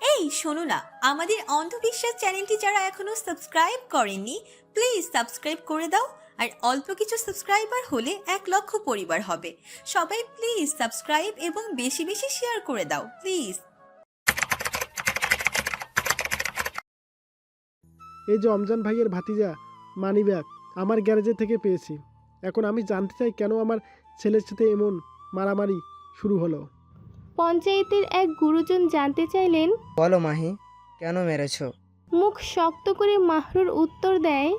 এই শোনো না, আমাদের অন্ধবিশ্বাস চ্যানেলটি যারা এখনো সাবস্ক্রাইব করেননি, প্লিজ সাবস্ক্রাইব করে দাও। আর অল্প কিছু সাবস্ক্রাইবার হলে 1 লক্ষ পরিবার হবে। সবাই প্লিজ সাবস্ক্রাইব এবং বেশি বেশি শেয়ার করে দাও প্লিজ। এই যে অমজান ভাইয়ের ভাতিজা মানিব্যাগ আমার গ্যারেজে থেকে পেয়েছি। এখন আমি জানতে চাই কেন আমার ছেলের সাথে এমন মারামারি শুরু হলো। পঞ্চায়েতের এক গুরুজন জানতে চাইলেন। বলো মাহি, কেন মেরেছো? মুখ শক্ত করে মাহরুর উত্তর দেয়।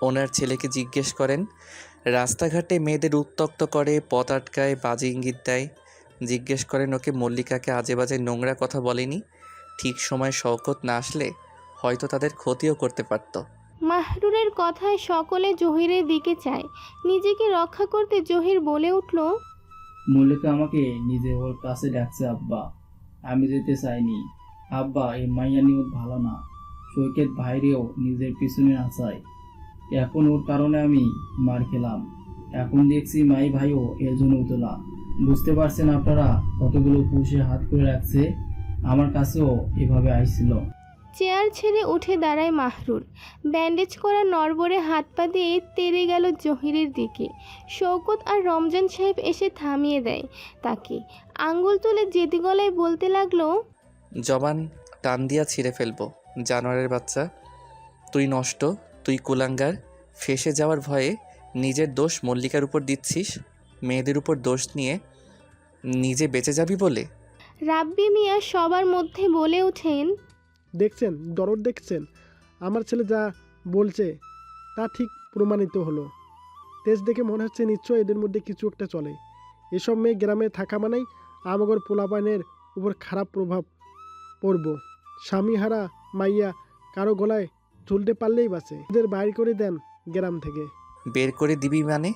ওনার ছেলেকে জিজ্ঞেস করেন। রাস্তাঘাটে মেয়েদের উত্ত্যক্ত করে, পথ আটকায়, বাজে ইঙ্গিত দেয়। জিজ্ঞেস করেন ওকে মল্লিকাকে আজে বাজে নোংরা কথা বলেনি। ঠিক সময় শওকত না আসলে হয়তো তাদের ক্ষতিও করতে পারত। মাহরুরের কথায় সকলে জহিরের দিকে চায়। নিজেকে রক্ষা করতে জহির বলে উঠল। মল্লিকা আমাকে নিজে ওর কাছে ডাকছে আব্বা, আমি যেতে চাইনি। আব্বা, এই মাইয়া নিয়ত ভালো না। সৈকত ভাইরেও নিজের পিছনে নাচায়। এখন ওর কারণে আমি মার খেলাম। এখন দেখছি মাই ভাইও এর জন্য উতলা। বুঝতে পারছেন আপনারা কতগুলো পুষে হাত করে রাখছে? আমার কাছেও এভাবে আইছিল। চেয়ার ছেড়ে উঠে দাঁড়ায় মাহরুর। ব্যান্ডেজ করা নড়বড়ে হাত পা দিয়ে তেড়ে গেল জহিরের দিকে। শওকত আর রমজান সাহেব এসে থামিয়ে দেয় তাকে। আঙ্গুল তুলে জেদি গলায় বলতে লাগলো। জবান টান দিয়া ছিঁড়ে ফেলবো জানোয়ারের বাচ্চা। তুই নষ্ট, তুই কুলাঙ্গার। ফেসে যাওয়ার ভয়ে নিজের দোষ মল্লিকার উপর দিচ্ছিস। মেয়েদের উপর দোষ নিয়ে নিজে বেঁচে যাবি বলে। রাব্বি মিয়া সবার মধ্যে বলে ওঠেন। দেখছেন দরদ, দেখছেন আমার ছেলে যা বলছে তা ঠিক প্রমাণিত হলো। তেজ দেখে মনে হচ্ছে নিশ্চয় এদের মধ্যে কিছু একটা চলে। এসব মেয়ে গ্রামে থাকা মানেই আমাগর পোলাপানের উপর খারাপ প্রভাব পড়ব। স্বামীহারা মাইয়া কারো গলায় ঝুলতে পারলেই বাঁচে। এদের বাইর করে দেন গ্রাম থেকে। বের করে দিবি মানে?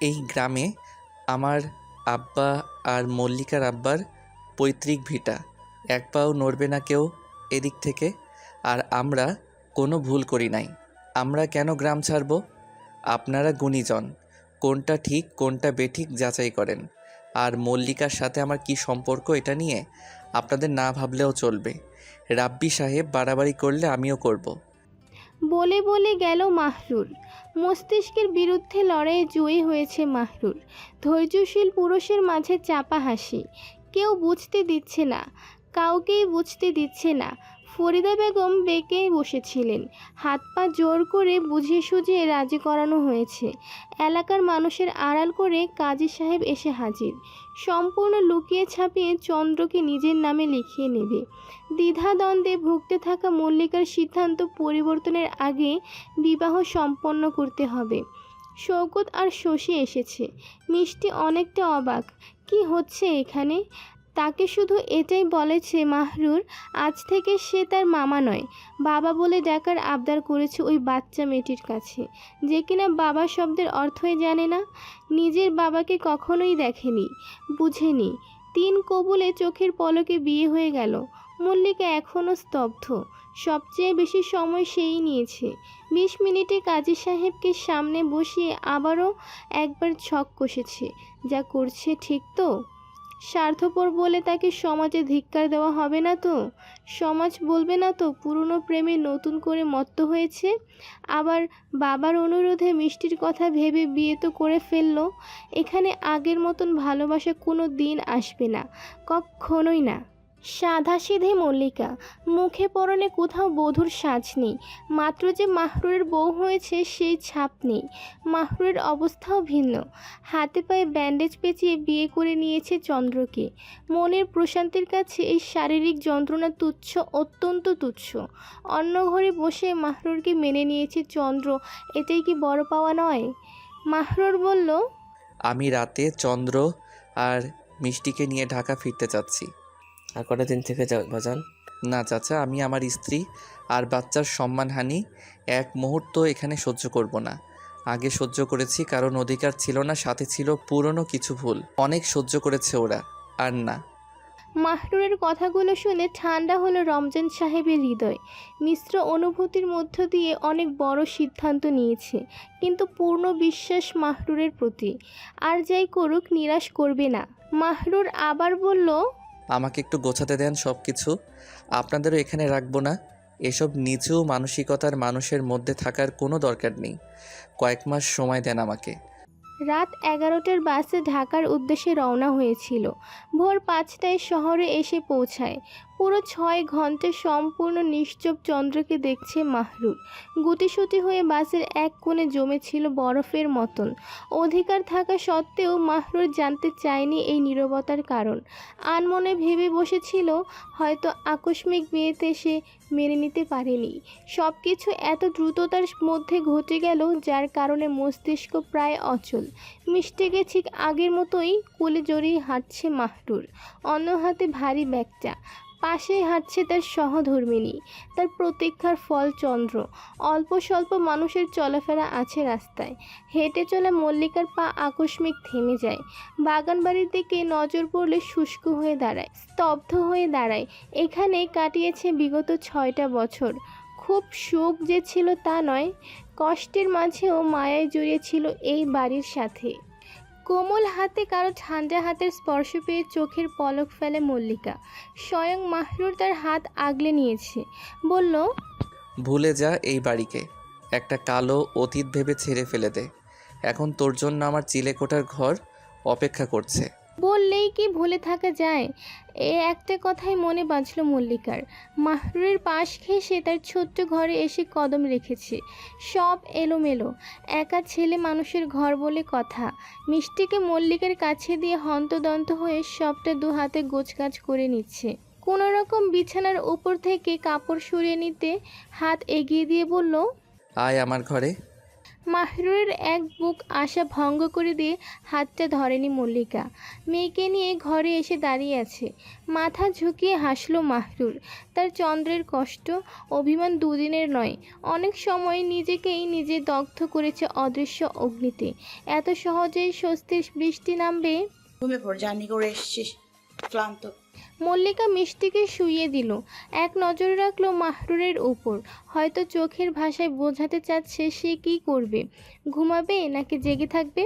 এই গ্রামে আমার আব্বা আর মল্লিকার আব্বার পৈতৃক ভিটা। এক পাও নড়বে না কেউ এদিক থেকে। আর আমরা কোনো ভুল করি নাই। আমরা কেন গ্রাম ছাড়ব? আপনারা গুণীজন, কোনটা ঠিক কোনটা বেঠিক যাচাই করেন। আর মল্লিকার সাথে আমার কি সম্পর্ক এটা নিয়ে আপনাদের না ভাবলেও চলবে। রাব্বি সাহেব বাড়াবাড়ি করলে আমিও করব। বলে বলে গেল মাহরুর। মস্তিষ্কের বিরুদ্ধে লড়াইয়ে জয়ী হয়েছে মাহরুর। ধৈর্যশীল পুরুষের মাঝে চাপা হাসি। কেউ বুঝতে দিচ্ছে না, কাউকেই বুঝতে দিচ্ছে না। ফরিদা বেগম বেঁকে বসেছিলেন। হাত পা জোর করে বুঝিয়ে সুঝিয়ে রাজি করানো হয়েছে। এলাকার মানুষের আড়াল করে কাজী সাহেব এসে হাজির। সম্পূর্ণ লুকিয়ে ছাপিয়ে চন্দ্রকে নিজের নামে লিখিয়ে নেবে। দ্বিধাদ্বন্দ্বে ভুগতে থাকা মল্লিকার সিদ্ধান্ত পরিবর্তনের আগে বিবাহ সম্পন্ন করতে হবে। শওকত আর শশী এসেছে। মিষ্টি অনেকটা অবাক, কি হচ্ছে এখানে। তাকে শুধু এটাই বলেছে মাহরুর আজ থেকে সে তার মামা নয়, বাবা বলে ডাকার আবদার করেছে ওই বাচ্চা মেয়েটির কাছে, যে কিনা বাবা শব্দের অর্থই জানে না, নিজের বাবাকে কখনোই দেখেনি, বুঝেনি। 3 কবুলে চোখের পলকে বিয়ে হয়ে গেল। মল্লিকা এখনও স্তব্ধ। সবচেয়ে বেশি সময় সেই নিয়েছে। 20 মিনিটে কাজী সাহেবকে সামনে বসিয়ে আবারও একবার ছক কষেছে। যা করছে ঠিক তো? স্বার্থপর বলে তাকে সমাজে ধিক্কার দেওয়া হবে না তো? সমাজ বলবে না তো পুরনো প্রেমে নতুন করে মত্ত হয়েছে? আবার বাবার অনুরোধে মিষ্টির কথা ভেবে বিয়ে তো করে ফেললো। এখানে আগের মতন ভালোবাসা কোনো দিন আসবে না, কখনোই না। সাধাসিধে মল্লিকা, মুখে পরনে কোথাও বধূর সাজ নেই। মাত্র যে মাহরুরের বউ হয়েছে সেই ছাপ নেই। মাহরুরের অবস্থাও ভিন্ন। হাতে পায়ে ব্যান্ডেজ পেঁচিয়ে বিয়ে করে নিয়েছে চন্দ্রকে। মনের প্রশান্তির কাছে এই শারীরিক যন্ত্রণা তুচ্ছ, অত্যন্ত তুচ্ছ। অন্য ঘরে বসে মাহরুরকে মেনে নিয়েছে চন্দ্র, এটাই কি বড় পাওয়া নয়? মাহরুর বলল, আমি রাতে চন্দ্র আর মিষ্টিকে নিয়ে ঢাকা ফিরতে চাচ্ছি। আর কটা দিন থেকে বাজান? না চাচা, আমি আমার স্ত্রী আর বাচ্চার সম্মানহানি এক মুহূর্ত এখানে সহ্য করব না। আগে সহ্য করেছি কারণ অধিকার ছিল না, সাথে ছিল পুরনো কিছু ভুল। অনেক সহ্য করেছে ওরা, আর না। মাহরুরের কথাগুলো শুনে ঠান্ডা হলো রমজান সাহেবের হৃদয়। মিশ্র অনুভূতির মধ্য দিয়ে অনেক বড় সিদ্ধান্ত নিয়েছে, কিন্তু পূর্ণ বিশ্বাস মাহরুরের প্রতি। আর যাই করুক নিরাশ করবে না। মাহরুর আবার বলল, আমাকে একটু গোছাতে দেন সব কিছু। আপনাদেরও এখানে রাখবো না। এসব নিচু মানসিকতার মানুষের মধ্যে থাকার কোনো দরকার নেই। কয়েক মাস সময় দেন আমাকে। রাত 11টার বাসে ঢাকার উদ্দেশ্যে রওনা হয়েছিল। ভোর 5টায় শহরে এসে পৌঁছায়। পুরো 6 ঘন্টা সম্পূর্ণ নিশ্চুপ চন্দ্রকে দেখছে মাহরুর। গুটিসুটি হয়ে বাসের এক কোণে জমেছিল বরফের মতন। অধিকার থাকা সত্ত্বেও মাহরুর জানতে চায়নি এই নীরবতার কারণ। আনমনে ভেবে বসেছিল হয়তো আকস্মিক বিয়েতে সে মেনে নিতে পারেনি। সব কিছু এত দ্রুততার মধ্যে ঘটে গেল যার কারণে মস্তিষ্ক প্রায় অচল। মিষ্টিকে ঠিক আগের মতোই কোলে জড়িয়ে হাঁটছে মাহরুর, অন্য হাতে ভারী ব্যাগটা। পাশেই হাঁটছে তার সহধর্মিণী, তার প্রতীক্ষার ফল চন্দ্র। অল্প স্বল্প মানুষের চলাফেরা আছে রাস্তায়। হেঁটে চলা মল্লিকার পা আকস্মিক থেমে যায়। বাগানবাড়ির দিকে নজর পড়লে শুষ্ক হয়ে দাঁড়ায়, স্তব্ধ হয়ে দাঁড়ায়। এখানে কাটিয়েছে বিগত 6টা বছর। খুব সুখ যে ছিল তা নয়, কষ্টের মাঝেও মায়ায় জড়িয়েছিল এই বাড়ির সাথে। কোমল হাতে কারো ঠান্ডা হাতের স্পর্শ পেয়ে চোখের পলক ফেলে মল্লিকা। স্বয়ং মাহরুর তার হাত আগলে নিয়েছে, বলল, ভুলে যা এই বাড়িকে। একটা কালো অতীত ভেবে ছেড়ে ফেলে দে। এখন তোর জন্য আমার চিলেকোঠার ঘর অপেক্ষা করছে। বললেই কি ভুলে থাকা যায়? এ একটা কথাই মনে বাজল মল্লিকার। মাহরুরের পাশ ঘেঁষে তার ছোট্ট ঘরে এসে কদম রেখেছে। সব এলোমেলো, একা ছেলে মানুষের ঘর বলে কথা। মিষ্টিকে মল্লিকার কাছে দিয়ে হন্তদন্ত হয়ে সবটা দু হাতে গোছগাছ করে নিচ্ছে। কোনো রকম বিছানার উপর থেকে কাপড় সরিয়ে নিতে হাত এগিয়ে দিয়ে বলল, আয় আমার ঘরে। মাহরুরের এক বুক আশা ভঙ্গ করে দিয়ে হাতটা ধরেনি মল্লিকা। মেয়েকে নিয়ে ঘরে এসে দাঁড়িয়ে আছে। মাথা ঝুঁকিয়ে হাসলো মাহরুর। তার চন্দ্রের কষ্ট, অভিমান দুদিনের নয়, অনেক সময় নিজেকেই নিজে দগ্ধ করেছে অদৃশ্য অগ্নিতে। এত সহজেই স্বস্তির বৃষ্টি নামবে? ঘুমিয়ে পড়, জার্নি করে এসেছিস, ক্লান্ত। মল্লিকা মিষ্টিকে শুইয়ে দিল। এক নজর রাখলো মাহরুরের উপর। হয়তো চোখের ভাষায় বোঝাতে চাচ্ছে সে কি করবে, ঘুমাবে নাকি জেগে থাকবে।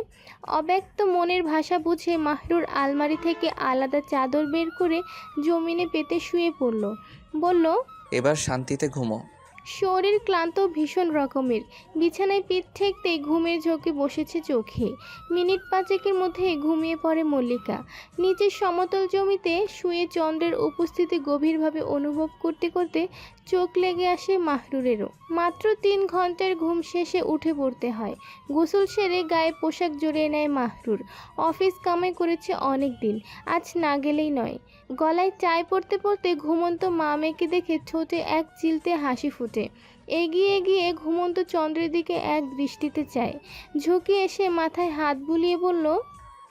অব্যক্ত মনের ভাষা বুঝে মাহরুর আলমারি থেকে আলাদা চাদর বের করে জমিনে পেতে শুয়ে পড়ল। বলল, এবার শান্তিতে ঘুমো। শরীর ক্লান্ত ভীষণ রকমের। বিছানায় পিঠ ঠেকতেই ঘুমের ঝোঁকে বসেছে চোখে। মিনিট 5-এর মধ্যে ঘুমিয়ে পড়ে মল্লিকা। নিচের সমতল জমিতে শুয়ে চন্দ্রের উপস্থিতি গভীরভাবে অনুভব করতে করতে চোখ লেগে আসে মাহরুরেরও। মাত্র 3 ঘন্টার ঘুম শেষে উঠে পড়তে হয়। গোসল সেরে গায়ে পোশাক জড়িয়ে নেয় মাহরুর। অফিস কামাই করেছে অনেক দিন, আজ না গেলেই নয়। গলায় চায় পড়তে পড়তে ঘুমন্ত মা মেয়েকে দেখে ঠোঁটে এক চিলতে হাসি ফুটে। এগিয়ে গিয়ে ঘুমন্ত চন্দ্রের দিকে এক দৃষ্টিতে চায়। ঝুঁকে এসে মাথায় হাত বুলিয়ে বলল,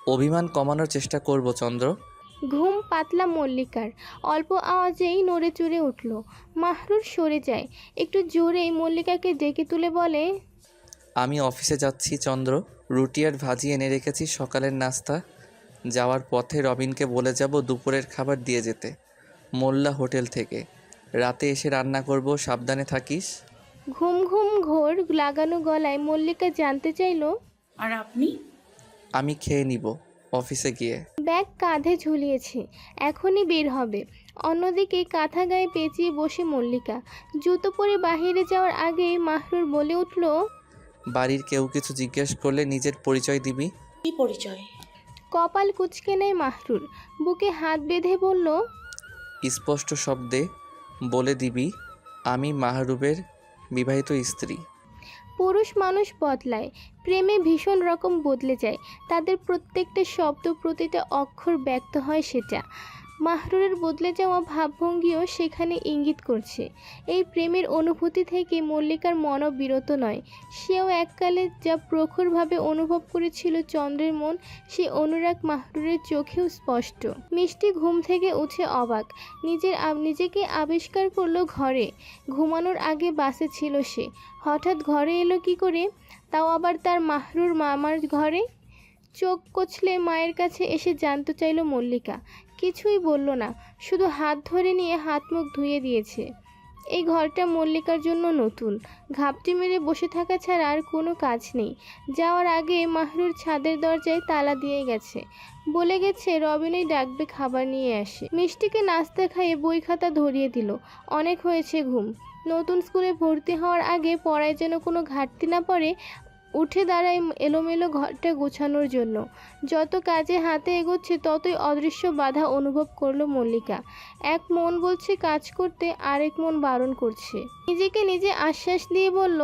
অভিমান কমানোর চেষ্টা করব চন্দ্র। ঘুম পাতলা মল্লিকার। অল্প আওয়াজেই নড়ে চড়ে উঠল। মাহরুর সরে যায়। একটু জোরেই মল্লিকাকে ডেকে তুলে বলে, আমি অফিসে যাচ্ছি চন্দ্র। রুটি আর ভাজি এনে রেখেছি সকালের নাস্তা। যাওয়ার পথে রবিনকে বলে যাব দুপুরের খাবার দিয়ে যেতে, মোল্লা হোটেল থেকে। রাতে এসে রান্না করব, সাবধানে থাকিস। ঘুম ঘুম ঘোর লাগানো গলায় মল্লিকা জানতে চাইল, আর আপনি? আমি খেয়ে নিব অফিসে গিয়ে। ব্যাগ কাঁধে ঝুলিয়েছে, এখনই বের হবে। অন্যদিকে কাঁথা গায়ে পেঁচিয়ে বসে মল্লিকা। জুতো পরে বাহিরে যাওয়ার আগেই মাহরুর বলে উঠল, বাড়ির কেউ কিছু জিজ্ঞেস করলে নিজের পরিচয় দিবি। কি পরিচয়? কপাল কুঁচকে নেয় মাহরুর। বুকে হাত বেঁধে বলল, স্পষ্ট শব্দে বলে দিবি, আমি মাহরুবের বিবাহিত স্ত্রী। পুরুষ মানুষ বদলায়, প্রেমে ভীষণ রকম বদলে যায়। তাদের প্রত্যেকটা শব্দ, প্রতিটা অক্ষর ব্যক্ত হয় সেটা। মাহরুরের বদলে যাওয়া ভাবভঙ্গিও সেখানে ইঙ্গিত করছে। এই প্রেমের অনুভূতি থেকে মল্লিকার মনও বিরত নয়। সেও এককালে যা প্রখরভাবে অনুভব করেছিল চন্দ্রের মন, সেই অনুরাগ মাহরুরের চোখেও স্পষ্ট। মিষ্টি ঘুম থেকে উঠে অবাক। নিজেকে আবিষ্কার করলো ঘরে। ঘুমানোর আগে বাসে ছিল সে, হঠাৎ ঘরে এলো কি করে, তাও আবার তার মাহরুর মামার ঘরে। চোখ কচলে মায়ের কাছে এসে জানতে চাইল মল্লিকা। কিছুই বলল না, শুধু হাত ধরে নিয়ে হাত মুখ ধুয়ে দিয়েছে। এই ঘরটা মল্লিকার জন্য নতুন। ঘাপটি মেরে বসে থাকা ছাড়া আর কোনো কাজ নেই। যাওয়ার আগে মাহরুর ছাদের দরজায় তালা দিয়ে গেছে, বলে গেছে রবিনই ডাকবে খাবার নিয়ে আসে। মিষ্টিকে নাস্তা খাইয়ে বই খাতা ধরিয়ে দিল। অনেক হয়েছে ঘুম। নতুন স্কুলে ভর্তি হওয়ার আগে পড়ায় যেন কোনো ঘাটতি না পড়ে উঠে দাঁড়ায় এলোমেলো ঘরটা গোছানোর জন্য। যত কাজে হাতে এগোচ্ছে ততই অদৃশ্য বাধা অনুভব করলো মল্লিকা। এক মন বলছে কাজ করতে, আরেক মন বারণ করছে। নিজেকে নিজে আশ্বাস দিয়ে বলল,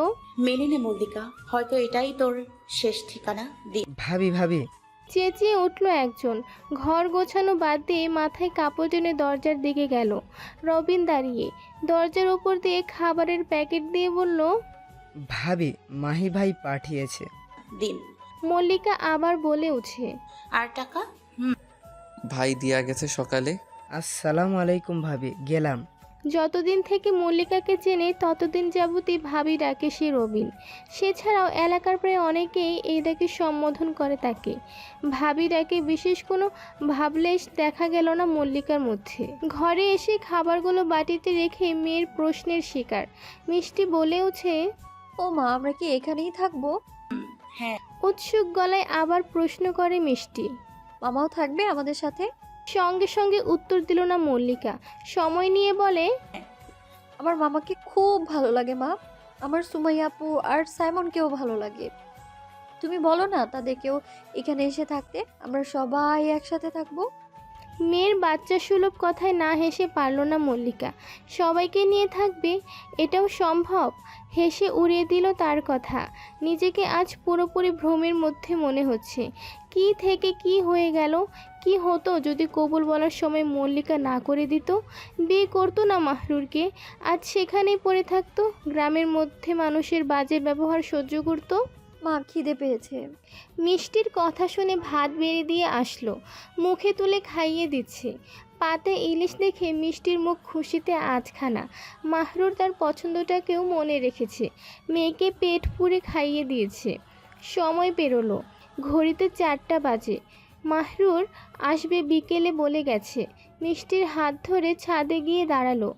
মেনে নে মল্লিকা, হয়তো এটাই তোর শেষ ঠিকানা। ভাবি ভাবি চেঁচিয়ে উঠল একজন। ঘর গোছানো বাদ দিয়ে মাথায় কাপড় টেনে দরজার দিকে গেল। রবিন দাঁড়িয়ে দরজার ওপর দিয়ে খাবারের প্যাকেট দিয়ে বলল, ভাবি মাহি ভাই পাঠিয়েছে। দিন। মল্লিকা আবার বলে উঠে, আর টাকা? ভাই দিয়া গেছে সকালে। আসসালামু আলাইকুম ভাবি, গেলাম। যতদিন থেকে মল্লিকাকে চেনে ততদিন যাবতই ভাবি ডাকে সে রবিন। সে ছাড়াও এলাকার প্রায় অনেকেই এই ডাকে সম্বোধন করে তাকে। ভাবি ডাকে বিশেষ কোনো ভাবলেশ দেখা গেল না মল্লিকার মধ্যে। ঘরে এসে খাবারগুলো বাটিতে রেখে মেয়ের প্রশ্নের শিকার। মিষ্টি বলে ওঠে, ও মা, আমরা কি এখানেই থাকবো? হ্যাঁ। উৎসুক গলায় আবার প্রশ্ন করে মিষ্টি। মামাও থাকবে আমাদের সাথে? সঙ্গে সঙ্গে উত্তর দিল না মল্লিকা। সময় নিয়ে বলে, আমার মামাকে খুব ভালো লাগে মা। আমার সুমাইয়া আপু আর সাইমনকেও ভালো লাগে। তুমি বলো না তাদেরকেও এখানে এসে থাকতে, আমরা সবাই একসাথে থাকবো। মেয়ের বাচ্চা সুলভ কথায় না হেসে পারল না মল্লিকা। সবাইকে নিয়ে থাকবে, এটাও সম্ভব? হেসে উড়িয়ে দিল তার কথা। নিজেকে আজ পুরোপুরি ভ্রমের মধ্যে মনে হচ্ছে। কি থেকে কি হয়ে গেল? কি হতো যদি কবুল বলার সময় মল্লিকা না করে দিত? বিয়ে করতো না মাহরুরকে, আজ সেখানেই পড়ে থাকতো, গ্রামের মধ্যে মানুষের বাজে ব্যবহার সহ্য করতো। মা, খিদে পেয়েছে। মিষ্টির কথা শুনে ভাত বেড়ে দিয়ে আসলো, মুখে তুলে খাইয়ে দিচ্ছে। পাতে ইলিশ দেখে মিষ্টির মুখ খুশিতে আধখানা। মাহরুর তার পছন্দটাকেও মনে রেখেছে, মেয়েকে পেট পুরে খাইয়ে দিয়েছে। সময় পেরোলো, ঘড়িতে 4টা বাজে। মাহরুর আসবে বিকেলে বলে গেছে। মিষ্টির হাত ধরে ছাদে গিয়ে দাঁড়ালো।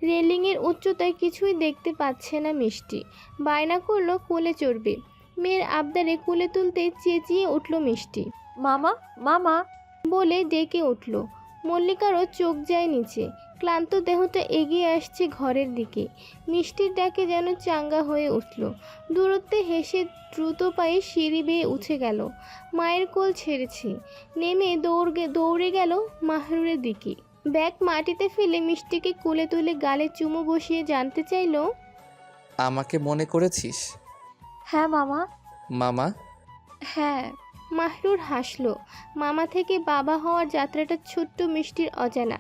রেলিংয়ের উচ্চতায় কিছুই দেখতে পাচ্ছে না মিষ্টি। বায়না করলো কোলে চড়বে। মেয়ের আবদারে কোলে তুলতে চেঁচিয়ে উঠল মিষ্টি। মামা, মামা বলে ডেকে উঠল। মল্লিকারও চোখ যায় নিচে। ক্লান্ত দেহটা এগিয়ে আসছে ঘরের দিকে। মিষ্টির ডাকে যেন চাঙ্গা হয়ে উঠল। দূরত্বে হেসে দ্রুত পায়ে সিঁড়ি বেয়ে উঠে গেল। মায়ের কোল ছেড়েছে, নেমে দৌড়ে গেল মাহরুরের দিকে। ব্যাগ মাটিতে ফেলে মিষ্টিকে কোলে তুলে গালে চুমু বসিয়ে জানতে চাইল, আমাকে মনে করেছিস? হ্যাঁ মামা। মামা? হ্যাঁ। মাহরুর হাসলো। মামা থেকে বাবা হওয়ার যাত্রাটা ছোট্ট মিষ্টির অজানা।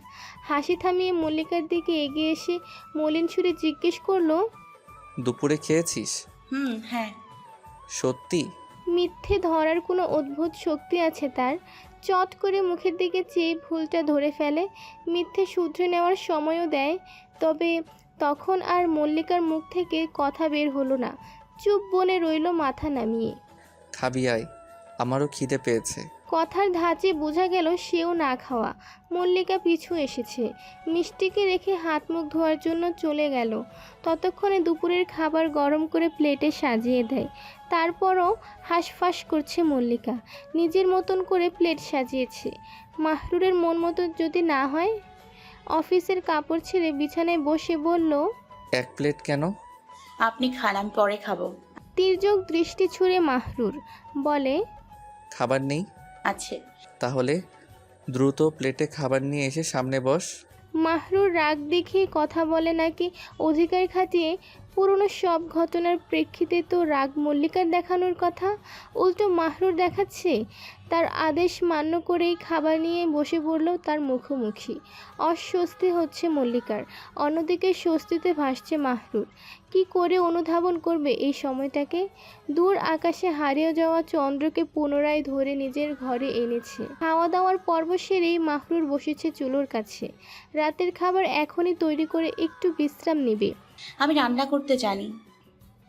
হাসি থামিয়ে মল্লিকার দিকে এগিয়ে এসে মলিন সুরে জিজ্ঞেস করলো, দুপুরে খেয়েছিস? হ্যাঁ। সত্যি? মিথ্যে ধরার কোনো অদ্ভুত শক্তি আছে তার। চট করে মুখের দিকে চেয়ে ভুলটা ধরে ফেলে, মিথ্যে শুধরে নেওয়ার সময়ও দেয়। তবে তখন আর মল্লিকার মুখ থেকে কথা বের হলো না। চুপ বনে রইল মাথা নামিয়ে। খাবি আয়, আমারও খিদে পেয়েছে। কথার ধাঁচে বোঝা গেল সেও না খাওয়া। মল্লিকা পিছু এসেছে, মিষ্টিকে রেখে হাত মুখ ধোয়ার জন্য চলে গেল। ততক্ষণে দুপুরের খাবার গরম করে প্লেটে সাজিয়ে দেয়। তারপরও হাঁসফাঁস করছে মল্লিকা। নিজের মতন করে প্লেট সাজিয়েছে। মাহরুরের মন মতো যদি না হয়? অফিসের কাপড় ছেড়ে বিছানায় বসে বলল, 1 প্লেট কেন? আপনি খান, আমি পরে খাবো। তির্যক দৃষ্টি ছুঁড়ে মাহরুর বলে, খাবার নেই? আছে। তাহলে দ্রুত প্লেটে খাবার নিয়ে এসে সামনে বস। মাহরুর রাগ দেখিয়ে কথা বলে নাকি অধিকার খাটিয়ে? পুরনো সব ঘটনার প্রেক্ষিতে তো রাগ মল্লিকার দেখানোর কথা, উল্টো মাহরুর দেখাচ্ছে। তার আদেশ মান্য করেই খাবার নিয়ে বসে পড়ল তার মুখোমুখি। অস্বস্তি হচ্ছে মল্লিকার, অন্যদিকে স্বস্তিতে ভাসছে মাহরুর। কি করে অনুধাবন করবে এই সময়টাকে? দূর আকাশে হারিয়ে যাওয়া চন্দ্রকে পুনরায় ধরে নিজের ঘরে এনেছে। খাওয়া দাওয়ার পর্ব সেরেই মাহরুর বসেছে চুলোর কাছে। রাতের খাবার এখনই তৈরি করে একটু বিশ্রাম নেবে। আমি রান্না করতে জানি।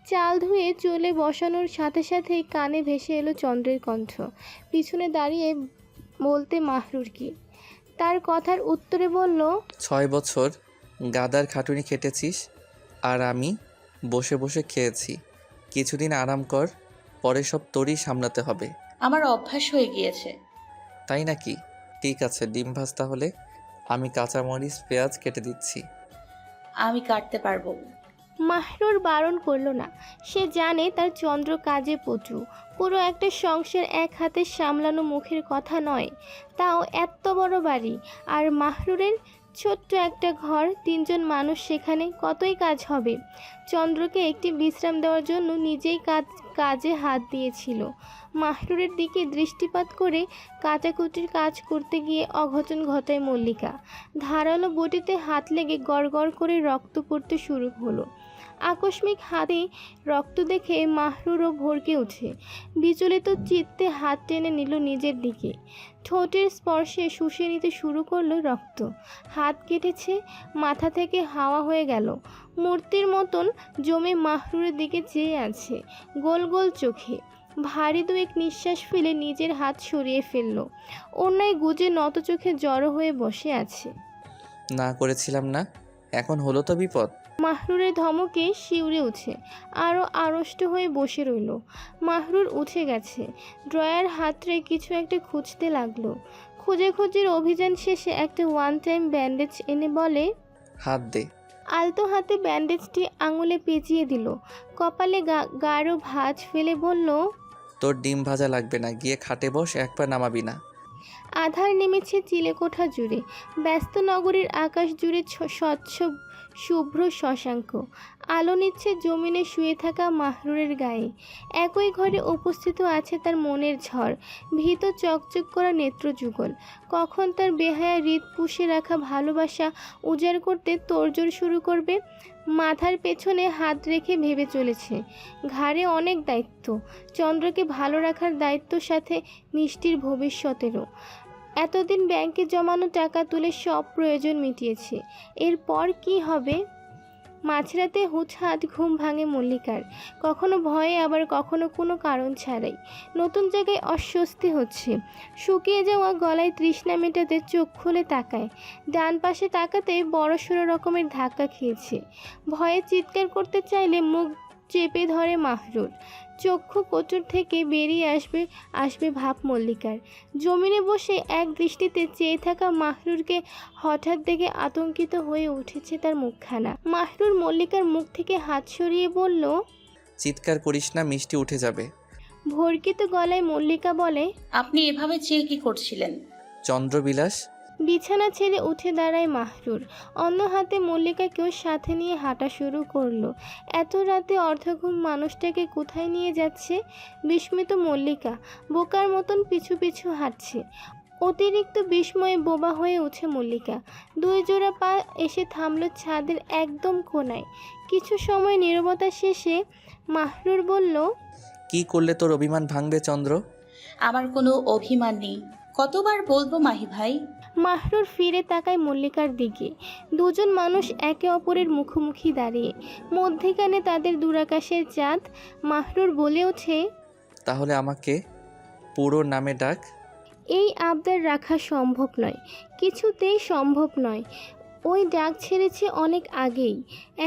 চাল ধুয়ে চুলে বসানোর সাথে সাথেই কানে ভেসে এলো চন্দ্রের কণ্ঠ। পিছনে দাঁড়িয়ে বলতে মাহরুর কি? তার কথার উত্তরে বলল, 6 বছর গাদার খাটুনি খেটেছিস, আর আমি বসে বসে খেয়েছি। কিছুদিন আরাম কর, পরে সব তোরই সামলাতে হবে। আমার অভ্যাস হয়ে গিয়েছে। তাই নাকি? ঠিক আছে, ডিম ভাজ তাহলে। আমি কাঁচামরিচ পেঁয়াজ কেটে দিচ্ছি। আমি কাটতে পারবো। মাহরুর বারণ করলো না। সে জানে তার চন্দ্র কাজে পটু। পুরো একটা সংসার এক হাতে সামলানো মুখের কথা নয়, তাও এত বড় বাড়ি। আর মাহরুরের ছোট্ট একটা ঘর, 3জন মানুষ, সেখানে কতই কাজ হবে। চন্দ্রকে একটি বিশ্রাম দেওয়ার জন্য নিজেই কাজে হাত দিয়েছিল। মাহরুরের দিকে দৃষ্টিপাত করে কাটাকুটির কাজ করতে গিয়ে অঘটন ঘটায় মল্লিকা। ধারালো বটিতে হাত লেগে গড়গড় করে রক্ত পড়তে শুরু হলো। আকস্মিক হাতে রক্ত দেখে মাহরুরও ভরকে ওঠে। বিচলিত চিত্তে হাত টেনে নিল নিজের দিকে। ঠোঁটের স্পর্শে শুষে নিতে শুরু করলো রক্ত। হাত কেটেছে, মাথা থেকে হাওয়া হয়ে গেল। মূর্তির মতন জমে মাহরুরের দিকে চেয়ে আছে, গোল গোল চোখে। ভারী দু এক নিঃশ্বাস ফেলে নিজের হাত সরিয়ে ফেলল। অন্যায় গুজে নত চোখে জড়ো হয়ে বসে আছে। না করেছিলাম না, এখন হলো তো বিপদ। মাহরুরের ধমকে শিউরে উঠে আরও আড়ষ্ট হয়ে বসে রইল। মাহরুর উঠে গেছে, ড্রয়ার হাতড়ে কিছু একটা খুঁজতে লাগলো। খুঁজে অভিযান শেষে একটা ওয়ান টাইম ব্যান্ডেজ এনে বলে, হাত দে। আলতো হাতে ব্যান্ডেজটি আঙুলে পেঁচিয়ে দিল। কপালে গাঢ় ভাঁজ ফেলে বলল, তোর ডিম ভাজা লাগবে না, গিয়ে খাটে বস, এক পা নামাবি না। আধার নেমেছে চিলেকোঠা জুড়ে। ব্যস্ত নগরীর আকাশ জুড়ে স্বচ্ছ শুভ্র শশাঙ্ক আলো নিচ্ছে জমিনে শুয়ে থাকা মাহরুরের গায়ে। একই ঘরে উপস্থিত আছে তার মনের ঝড়, ভীত চকচক করা নেত্রযুগল। কখন তার বেহায়া হৃদ পুষে রাখা ভালোবাসা উজাড় করতে তোড়জোড় শুরু করবে। মাথার পেছনে হাত রেখে ভেবে চলেছে, ঘাড়ে অনেক দায়িত্ব। চন্দ্রকে ভালো রাখার দায়িত্ব, সাথে মিষ্টির ভবিষ্যতেরও। এতদিন ব্যাংকে জমানো টাকা তুলে সব প্রয়োজন মিটিয়েছে, এরপর কি হবে? মাঝরাতে হুটহাট ঘুম ভাঙে মল্লিকার, কখনো ভয়ে আবার কখনো কোনো কারণ ছাড়াই। নতুন জায়গায় অস্বস্তি হচ্ছে। শুকিয়ে যাওয়া গলায় তৃষ্ণা মেটাতে চোখ খুলে তাকায়। ডান পাশে তাকাতে বড়সড় রকমের ধাক্কা খেয়েছে। ভয়ে চিৎকার করতে চাইলে মুখ চেপে ধরে মাহরুর। চক্ষু কোটর থেকে বেরিয়ে আসবে ভাব মল্লিকার। জমিনে বসে এক দৃষ্টিতে চেয়ে থাকা মাহরুরকে হঠাৎ দেখে আতঙ্কিত হয়ে উঠেছে তার মুখখানা। মাহরুর মল্লিকার মুখ থেকে হাত সরিয়ে বলল, চিৎকার করিস না, মিষ্টি উঠে যাবে। ভরকিত গলায় মল্লিকা বলে, আপনি এভাবে চেয়ে কি করছিলেন? চন্দ্রবিলাস। বিছানা ছেড়ে উঠে দাঁড়ায় মাহরুর। অন্য হাতে মল্লিকাকেও সাথে নিয়ে হাঁটা শুরু করলো। এত রাতে অর্ধঘুম মানুষটাকে কোথায় নিয়ে যাচ্ছে? বিস্মিত মল্লিকা বোকার মতন পিছু পিছু হাঁটছে। অতিরিক্ত বিস্ময়ে বোবা হয়ে ওঠে মল্লিকা। 2 জোড়া পা এসে থামল ছাদের একদম কোণায়। কিছু সময় নীরবতা শেষে মাহরুর বলল, কি করলে তোর অভিমান ভাঙবে চন্দ্র? আমার কোনো অভিমান নেই, কতবার বলবো মাহি ভাই? মাহরুর ফিরে তাকায় মল্লিকার দিকে। 2জন মানুষ একে অপরের মুখোমুখি দাঁড়িয়ে, মধ্যেখানে তাদের দুরাকাশের চাঁদ। মাহরুর বলে ওঠে, তাহলে আমাকে পুরো নামে ডাক। এই আবদার রাখা সম্ভব নয়, কিছুতেই সম্ভব নয়। ওই ডাক ছেড়েছে অনেক আগেই,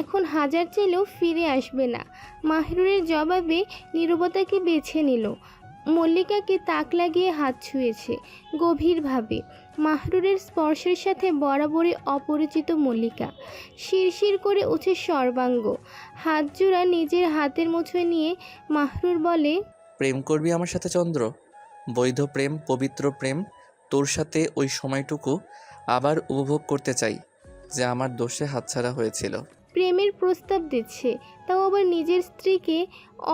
এখন হাজার চাইলেও ফিরে আসবে না। মাহরুরের জবাবে নীরবতাকে বেছে নিল। মল্লিকাকে তাক লাগিয়ে হাত ছুঁয়েছে গভীরভাবে। মাহরুরের স্পর্শের সাথে বরাবরই অপরিচিত মল্লিকা। শিরশির করে উঠে সর্বাঙ্গ। হাত জোড়া নিজের হাতের মুঠোয় নিয়ে মাহরুর বলে, প্রেম করবি আমার সাথে চন্দ্র? বৈধ প্রেম, পবিত্র প্রেম। তোর সাথে ওই সময়টুকু আবার উপভোগ করতে চাই যা আমার দোষে হাতছাড়া হয়েছিল। প্রেমের প্রস্তাব দিচ্ছে, তাও আবার নিজের স্ত্রীকে।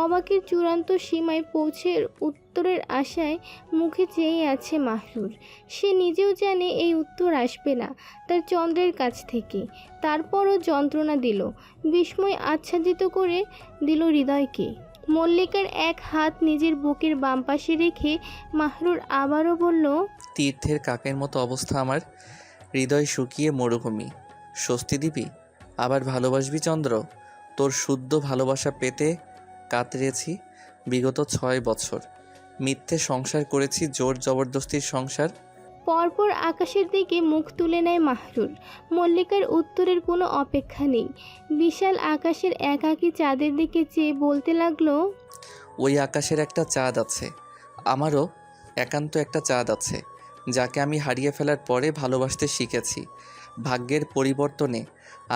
অবাকের চূড়ান্ত সীমায় পৌঁছে উত্তরের আশায় মুখে চেয়ে আছে মাহরুর। সে নিজেও জানে এই উত্তর আসবে না তার চন্দ্রের কাছ থেকে। তারপরও যন্ত্রণা দিল, বিস্ময় আচ্ছাদিত করে দিল হৃদয়কে। মল্লিকার এক হাত নিজের বুকের বাম পাশে রেখে মাহরুর আবারও বলল, তীর্থের কাকের মতো অবস্থা আমার, হৃদয় শুকিয়ে মরুভূমি। স্বস্তি দিবি, আবার ভালোবাসবি চন্দ্র? তোর শুদ্ধ ভালোবাসা পেতে কাতরেছি বিগত 6 বছর। মিথ্যে সংসার করেছি, জোর জবরদস্তির সংসার। পরপর আকাশের দিকে মুখ তুলে নেয় মাহরুর। মল্লিকার উত্তরের কোনো অপেক্ষা নেই। বিশাল আকাশের একাকী চাঁদের দিকে চেয়ে বলতে লাগলো, ওই আকাশের একটা চাঁদ আছে, আমারও একান্ত একটা চাঁদ আছে, যাকে আমি হারিয়ে ফেলার পরে ভালোবাসতে শিখেছি। ভাগ্যের পরিবর্তনে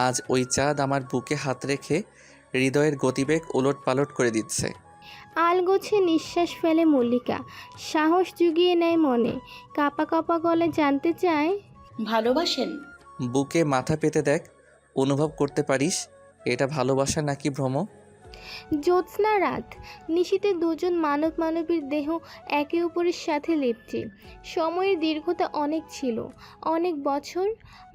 আজ ওই চাঁদ আমার বুকে হাত রেখে হৃদয়ের গতিবেগ ওলট পালট করে দিচ্ছে। আলগোছে নিঃশ্বাস ফেলে মল্লিকা। সাহস জুগিয়ে নেয় মনে। কাঁপা কাঁপা গলায় জানতে চায়, ভালোবাসেন? বুকে মাথা পেতে দেখ, অনুভব করতে পারিস এটা ভালোবাসা নাকি ভ্রম? জ্যোৎস্না রাত, নিশীতে দুজন মানব মানবীর দেহ একে অপরের সাথে লেপটে। সময়ের দীর্ঘতা অনেক ছিল, অনেক বছর।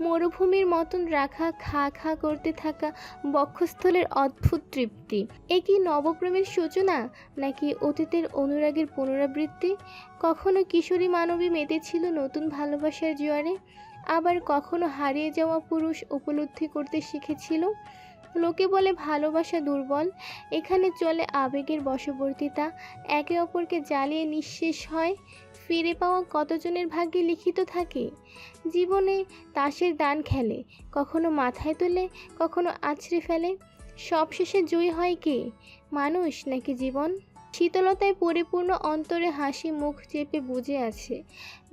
মরুভূমির মতন রাখা খা খা করতে থাকা বক্ষস্থলের অদ্ভুত তৃপ্তি। এ কি নবপ্রেমের সূচনা, নাকি অতীতের অনুরাগের পুনরাবৃত্তি? কখনো কিশোরী মানবী মেতেছিল নতুন ভালোবাসার জোয়ারে, আবার কখনো হারিয়ে যাওয়া পুরুষ উপলব্ধি করতে শিখেছিল। লোকে বলে ভালোবাসা দুর্বল, এখানে চলে আবেগের বশবর্তিতা। একে অপরকে জ্বালিয়ে নিঃশেষ হয়। ফিরে পাওয়া কতজনের ভাগ্যে লিখিত থাকে? জীবনে তাসের দান খেলে, কখনো মাথায় তোলে, কখনো আছড়ে ফেলে। সবশেষে জয়ী হয় কে, মানুষ নাকি জীবন? শীতলতায় পরিপূর্ণ অন্তরে হাসি মুখ চেপে বুঝে আছে।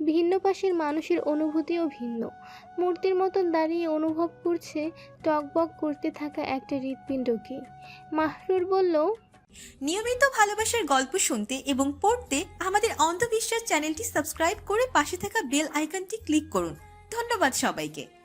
ভিন্ন পাশের মানুষের অনুভূতিও ভিন্ন। মূর্তির মতন দাঁড়িয়ে অনুভব করছে টকবক করতে থাকা একটা হৃৎপিণ্ডকে। মাহরুর বলল, নিয়মিত ভালোবাসার গল্প শুনতে এবং পড়তে আমাদের অন্ধবিশ্বাস চ্যানেলটি সাবস্ক্রাইব করে পাশে থাকা বেল আইকনটি ক্লিক করুন। ধন্যবাদ সবাইকে।